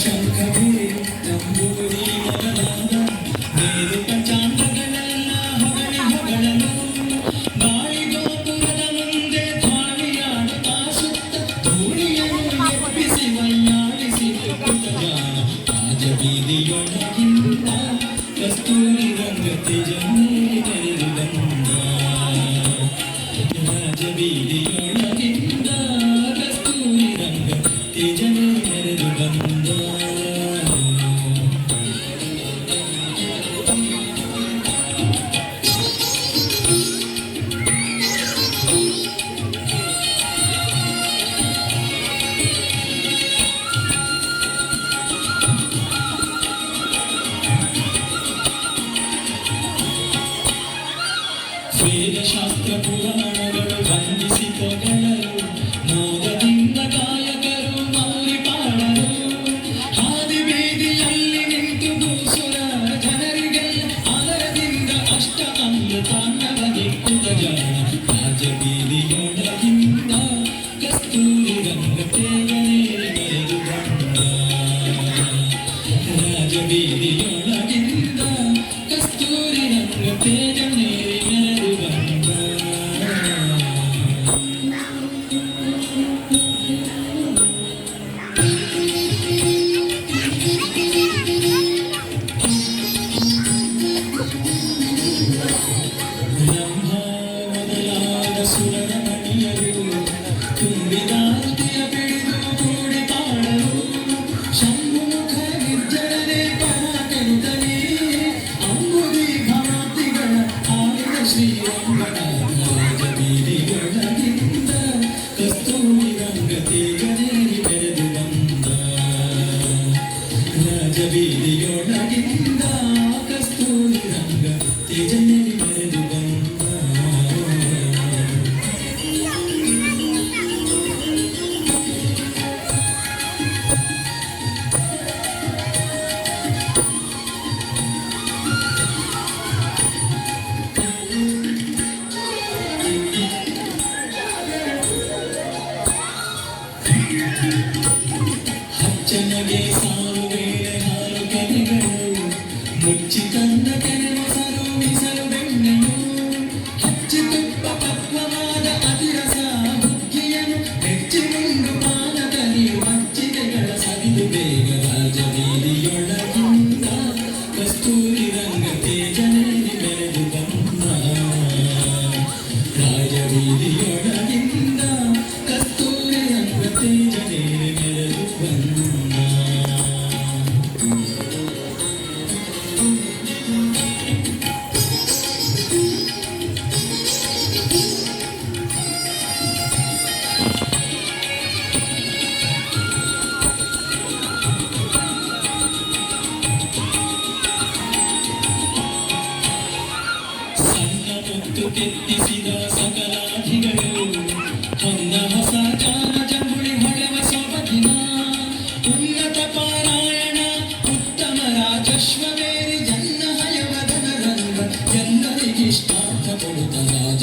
ಶಂಖವೇ ತಂಬೂರಿ ಮಗನಾದ ಮೇರು ಪಂಚಾಂಗಗಳೆಲ್ಲ ಹೊಗಳಿ ಹೊಗಳಲು ಗಾಳಿ ಗೋಪುರದ ಮುಂದೆ ಧಾಳಿಯಾಡುತ್ತಾ ಸುತ್ತ ಧೂಳಿಯನ್ನು ಎಬ್ಬಿಸಿ ವೈಯಾಡಿಸಿ ಜಾಣ ರಾಜಬೀದಿಯೊಳಗಿಂದ ಕಸ್ತೂರಿ ರಂಗ ತೇಜನ್ನೇ ಕರೆದು ಬಂದ ರಾಜಬೀದಿಯೊಳಗಿಂದ ಕಸ್ತೂರಿ ರಂಗ ತೇಜನ್ನೇ ಕರೆದು ಬಂದ ವೇದಶಾಸ್ತ್ರ ಪುರಾಣಗಳು ವಂದಿಸಿ ಪೊಗಳಲು ಮೋದದಿಂದ ಗಾಯಕರು ಮೌರಿ ಪಾಡಲು ಹಾದಿ ಬೀದಿಯಲ್ಲಿ ನಿಂತು ಭೂಸುರ ಜನರಿಗೆಲ್ಲ ಆದರದಿಂದ ಅಷ್ಟ ಅಮೃತಾನ್ನವನಿಕ್ಕುತ ಜಾಣ ರಾಜಬೀದಿಯೊಳಗಿಂದ ಕಸ್ತೂರಿ ರಂಗ ತೇಜನೇ ಮೆರೆದು ಬಂದ ರಾಜಬೀದಿಯೊಳಗಿಂದ ಕಸ್ತೂರಿ ರಂಗ ತೇಜನೇ ಸುರರ ಮಣಿಯರು ತುಂಬಿದಾರುತಿಯ ಬಿಡಿದು ಕೂಡಿ ಪಾಡಲು ಶಂಭುಮುಖ ನಿರ್ಜರನೆ ಪರಾಕೆರುತ್ತಲೇ ಅಂಬುದಿ ಭ್ರಾಂತಿಗಳ ಆಡಿದ ಶ್ರೀರಂಗನ ರಾಜಬೀದಿಯೊಳಗಿಂದ ಕಸ್ತೂರಿ ರಂಗ ತೇಜನೇರಿ ಬೆರೆದು ಬಂದ ರಾಜಬೀದಿಯೊಳಗಿಂದ ಕಸ್ತೂರಿ ರಂಗ ತೇಜನೇರಿ ಬೆರೆದು ಬಂದ ಅಚ್ಚನಗೆ ಸಾಲು ವೇಳೆ ಹಾಲು ಕೆನೆಗಳು ಮುಚ್ಚಿ ತಂದ ಕೆನೆ ಮೊಸರು ಮೀಸಲು ಬೆಣ್ಣೆಯು ಹಚ್ಚಿ ತುಪ್ಪ ಪಕ್ವವಾದ ಅತಿರಸ ಹುಗ್ಗಿಯನು ಹೆಚ್ಚಿ ಮುಂಡು ಪಾನದಲ್ಲಿ ಮಚ್ಚಿಗೆಗಳ ಸವಿದು ಬೇಗ ರಾಜಬೀದಿಯೊಳಗಿಂದ ಕಸ್ತೂರಿ ರಂಗ ತೇಜನೇರಿ ಮೆರೆದು ಬಂದ ರಾಜಬೀದಿಯೊಳಗಿಂದ ಕಸ್ತೂರಿ ರಂಗ ತೇಜನೇರಿ ಮೆರೆದು ಬಂದ ಮುತ್ತು ಕೆತ್ತಿಸಿದ ಸಕಲಾಧಿಗಳು ಹೊನ್ನ ಹೊಸ ಜಾನ ಜಂಬುಳಿ ಹೊಳೆವ ಸೊಬಗಿನ ಉನ್ನತ ಪಾರಾಯಣ ಉತ್ತಮ ರಾಜಶ್ವವೇರಿ ಜನ್ನ ಹಯವದನ ರಂಗ ಎಲ್ಲರಿಗಿಷ್ಟಾರ್ಥ ಕೊಡುತ್ತ ರಾಜ